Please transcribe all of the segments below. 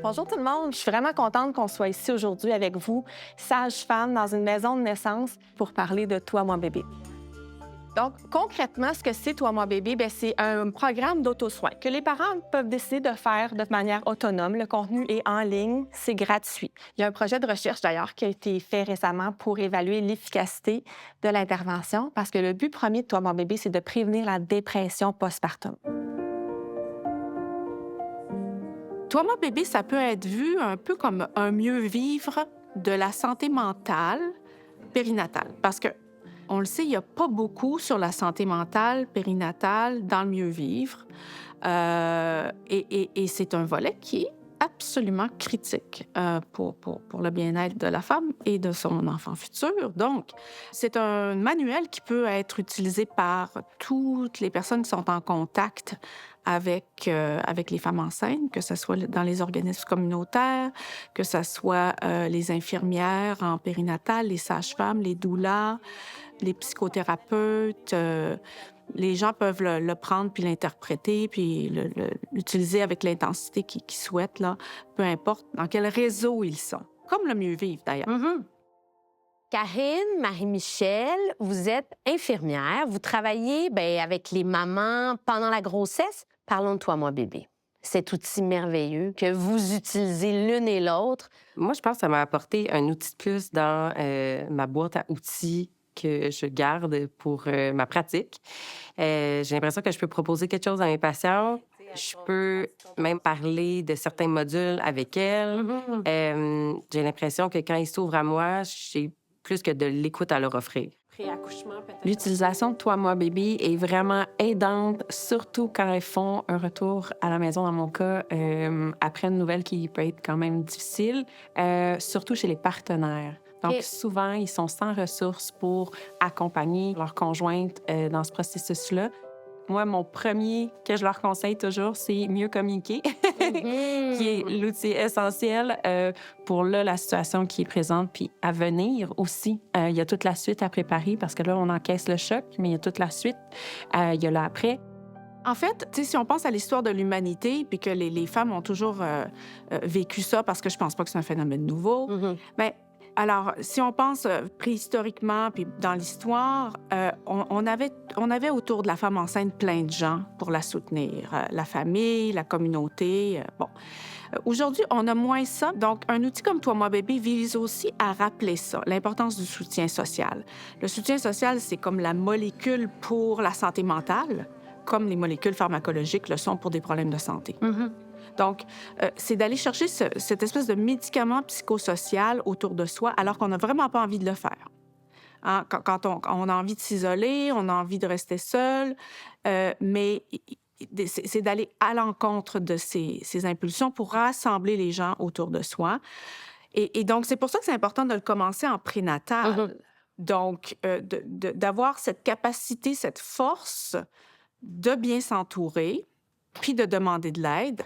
Bonjour tout le monde, je suis vraiment contente qu'on soit ici aujourd'hui avec vous, sage-femme dans une maison de naissance, pour parler de Toi, moi, bébé. Donc, concrètement, ce que c'est Toi, moi, bébé, bien, c'est un programme d'auto-soin que les parents peuvent décider de faire de manière autonome. Le contenu est en ligne, c'est gratuit. Il y a un projet de recherche, d'ailleurs, qui a été fait récemment pour évaluer l'efficacité de l'intervention, parce que le but premier de Toi, moi, bébé, c'est de prévenir la dépression postpartum. Toi, mon bébé, ça peut être vu un peu comme un mieux-vivre de la santé mentale périnatale. Parce que, on le sait, il n'y a pas beaucoup sur la santé mentale périnatale dans le mieux-vivre. Et c'est un volet qui est absolument critique pour le bien-être de la femme et de son enfant futur. Donc, c'est un manuel qui peut être utilisé par toutes les personnes qui sont en contact avec les femmes enceintes, que ce soit dans les organismes communautaires, que ce soit les infirmières en périnatal, les sages-femmes, les doulas, les psychothérapeutes. Les gens peuvent le prendre puis l'interpréter puis l'utiliser avec l'intensité qu'ils souhaitent, là, peu importe dans quel réseau ils sont. Comme le mieux-vivre, d'ailleurs. Karine, Marie-Michel, vous êtes infirmière. Vous travaillez avec les mamans pendant la grossesse. Parlons de Toi, moi, bébé. Cet outil merveilleux que vous utilisez l'une et l'autre. Moi, je pense que ça m'a apporté un outil de plus dans ma boîte à outils que je garde pour ma pratique. J'ai l'impression que je peux proposer quelque chose à mes patients. Je peux même parler de certains modules avec elles. J'ai l'impression que quand ils s'ouvrent à moi, j'ai plus que de l'écoute à leur offrir. L'utilisation de Toi, moi, bébé est vraiment aidante, surtout quand elles font un retour à la maison, dans mon cas, après une nouvelle qui peut être quand même difficile, surtout chez les partenaires. Donc, Et- souvent, ils sont sans ressources pour accompagner leur conjointe dans ce processus-là. Moi, mon premier que je leur conseille toujours, c'est mieux communiquer, qui est l'outil essentiel pour là, la situation qui est présente, puis à venir aussi. Il y a toute la suite à préparer parce que là, on encaisse le choc, mais il y a toute la suite. Il y a l'après. En fait, tu sais, si on pense à l'histoire de l'humanité, puis que les femmes ont toujours vécu ça, parce que je pense pas que c'est un phénomène nouveau, bien, alors, si on pense préhistoriquement, puis dans l'histoire, on avait autour de la femme enceinte plein de gens pour la soutenir. La famille, la communauté, bon. Aujourd'hui, on a moins ça. Donc, un outil comme Toi, moi, bébé vise aussi à rappeler ça, l'importance du soutien social. Le soutien social, c'est comme la molécule pour la santé mentale, comme les molécules pharmacologiques le sont pour des problèmes de santé. Donc, c'est d'aller chercher cette espèce de médicament psychosocial autour de soi alors qu'on n'a vraiment pas envie de le faire. Hein? Quand on a envie de s'isoler, on a envie de rester seul, mais c'est d'aller à l'encontre de ces impulsions pour rassembler les gens autour de soi. Et donc, c'est pour ça que c'est important de le commencer en prénatal. Donc, d'avoir cette capacité, cette force de bien s'entourer, puis de demander de l'aide,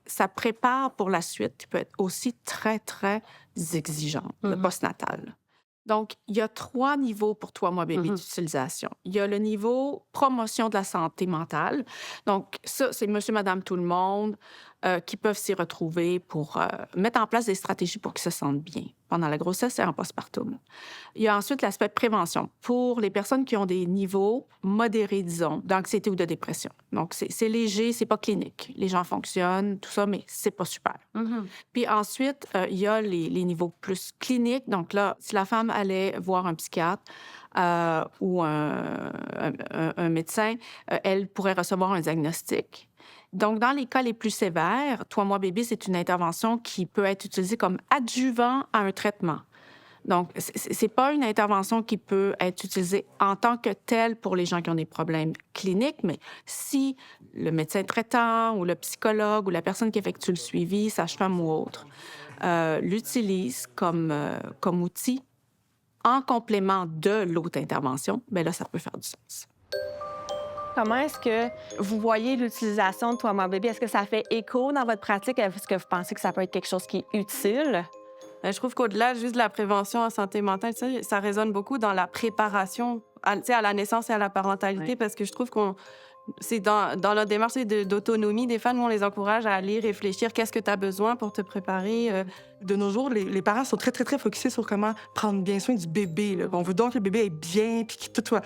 ça prépare pour la suite qui peut être aussi très, très exigeante, le postnatal. Donc, il y a 3 niveaux pour Toi, moi, bébé d'utilisation. Il y a le niveau promotion de la santé mentale. Donc, ça, c'est monsieur, madame, tout le monde qui peuvent s'y retrouver pour mettre en place des stratégies pour qu'ils se sentent bien pendant la grossesse et en postpartum. Il y a ensuite l'aspect prévention pour les personnes qui ont des niveaux modérés, disons, d'anxiété ou de dépression. Donc, c'est léger, c'est pas clinique. Les gens fonctionnent, tout ça, mais c'est pas super. Puis ensuite, il y a les niveaux plus cliniques. Donc là, si la femme allait voir un psychiatre ou un médecin, elle pourrait recevoir un diagnostic. Donc, dans les cas les plus sévères, Toi, moi, bébé, c'est une intervention qui peut être utilisée comme adjuvant à un traitement. Donc, c'est pas une intervention qui peut être utilisée en tant que telle pour les gens qui ont des problèmes cliniques, mais si le médecin traitant ou le psychologue ou la personne qui effectue le suivi, sage-femme ou autre, l'utilise comme outil en complément de l'autre intervention, bien là, ça peut faire du sens. Comment est-ce que vous voyez l'utilisation de Toi, moi, bébé? Est-ce que ça fait écho dans votre pratique? Est-ce que vous pensez que ça peut être quelque chose qui est utile? Je trouve qu'au-delà juste de la prévention en santé mentale, ça résonne beaucoup dans la préparation à la naissance et à la parentalité, parce que je trouve qu'on C'est dans la démarche d'autonomie des femmes, nous, on les encourage à aller réfléchir qu'est-ce que tu as besoin pour te préparer. De nos jours, les parents sont très, très, très focusés sur comment prendre bien soin du bébé. Là. On veut donc que le bébé est bien, puis que tout soit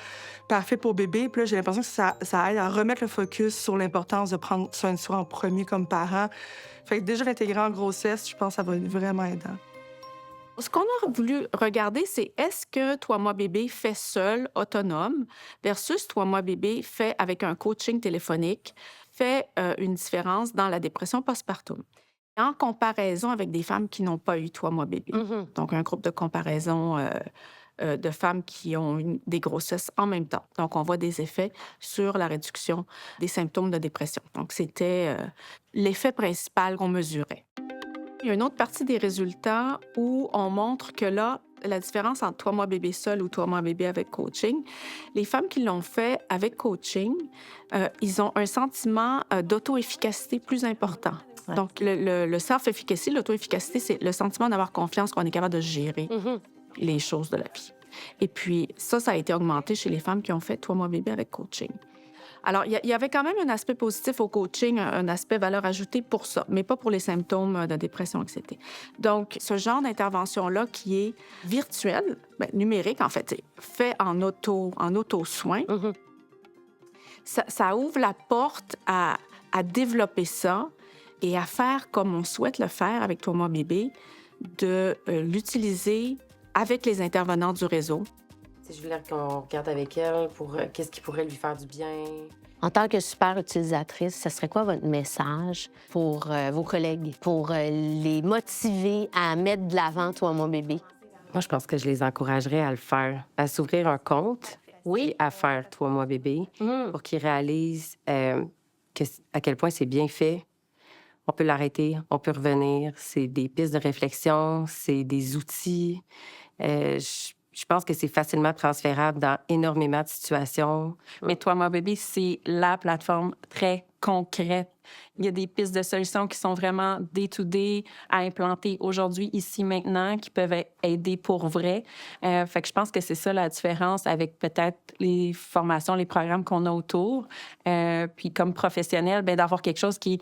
parfait pour le bébé. Puis là, j'ai l'impression que ça aide à remettre le focus sur l'importance de prendre soin de soi en premier comme parent. Fait que déjà, l'intégrer en grossesse, je pense que ça va être vraiment aidant. Ce qu'on a voulu regarder, c'est est-ce que Toi Moi Bébé fait seul, autonome, versus Toi Moi Bébé fait avec un coaching téléphonique, fait une différence dans la dépression postpartum. En comparaison avec des femmes qui n'ont pas eu Toi Moi Bébé. Donc, un groupe de comparaison de femmes qui ont eu des grossesses en même temps. Donc, on voit des effets sur la réduction des symptômes de dépression. Donc, c'était l'effet principal qu'on mesurait. Il y a une autre partie des résultats où on montre que là, la différence entre Toi Moi Bébé seul ou Toi Moi Bébé avec coaching, les femmes qui l'ont fait avec coaching, ils ont un sentiment d'auto-efficacité plus important. Ouais. Donc, le self-efficacy, l'auto-efficacité, c'est le sentiment d'avoir confiance qu'on est capable de gérer les choses de la vie. Et puis, ça a été augmenté chez les femmes qui ont fait Toi Moi Bébé avec coaching. Alors, il y avait quand même un aspect positif au coaching, un aspect valeur ajoutée pour ça, mais pas pour les symptômes de dépression, etc. Donc, ce genre d'intervention-là qui est virtuelle, numérique en fait, fait en auto-soin, ça ouvre la porte à développer ça et à faire comme on souhaite le faire avec Toi Moi Bébé, de l'utiliser avec les intervenants du réseau. Je voulais qu'on regarde avec elle pour qu'est-ce qui pourrait lui faire du bien. En tant que super utilisatrice, ce serait quoi votre message pour vos collègues, pour les motiver à mettre de l'avant Toi Moi Bébé? Moi, je pense que je les encouragerais à le faire, à s'ouvrir un compte et à faire Toi Moi Bébé pour qu'ils réalisent à quel point c'est bien fait. On peut l'arrêter, on peut revenir. C'est des pistes de réflexion, c'est des outils. Je pense que c'est facilement transférable dans énormément de situations. Mais Toi Moi Bébé, c'est la plateforme très concrète. Il y a des pistes de solutions qui sont vraiment day-to-day à implanter aujourd'hui, ici, maintenant, qui peuvent aider pour vrai. Fait que je pense que c'est ça la différence avec peut-être les formations, les programmes qu'on a autour. Puis comme professionnel, d'avoir quelque chose qui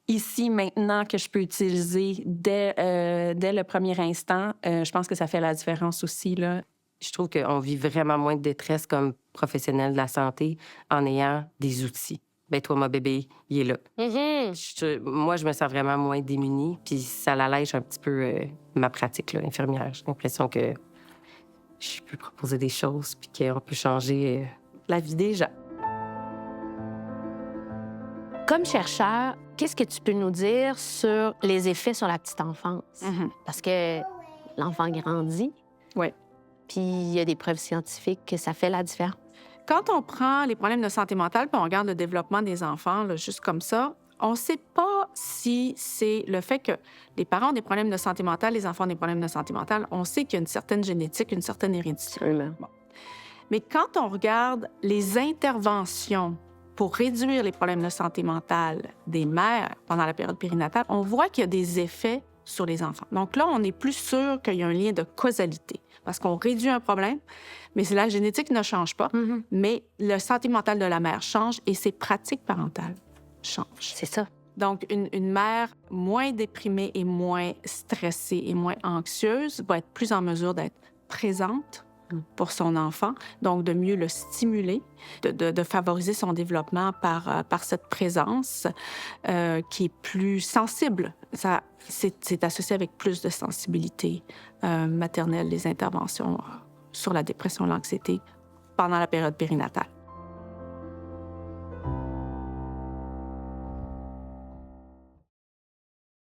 ici, maintenant, que je peux utiliser dès le premier instant, je pense que ça fait la différence aussi, là. Je trouve qu'on vit vraiment moins de détresse comme professionnel de la santé en ayant des outils. Toi Moi Bébé, il est là. Moi, je me sens vraiment moins démunie, puis ça l'allège un petit peu ma pratique là, infirmière. J'ai l'impression que je peux proposer des choses, puis qu'on peut changer la vie des gens. Comme chercheur, qu'est-ce que tu peux nous dire sur les effets sur la petite enfance? Parce que l'enfant grandit. Oui. Puis il y a des preuves scientifiques que ça fait la différence. Quand on prend les problèmes de santé mentale puis on regarde le développement des enfants, là, juste comme ça, on ne sait pas si c'est le fait que les parents ont des problèmes de santé mentale, les enfants ont des problèmes de santé mentale. On sait qu'il y a une certaine génétique, une certaine hérédité. Absolument. Mais quand on regarde les interventions pour réduire les problèmes de santé mentale des mères pendant la période périnatale, on voit qu'il y a des effets sur les enfants. Donc là, on est plus sûr qu'il y a un lien de causalité parce qu'on réduit un problème, mais la génétique ne change pas, mais le santé mentale de la mère change et ses pratiques parentales changent. C'est ça. Donc, une mère moins déprimée et moins stressée et moins anxieuse va être plus en mesure d'être présente pour son enfant, donc de mieux le stimuler, de favoriser son développement par cette présence qui est plus sensible. C'est associé avec plus de sensibilité maternelle, les interventions sur la dépression, l'anxiété pendant la période périnatale.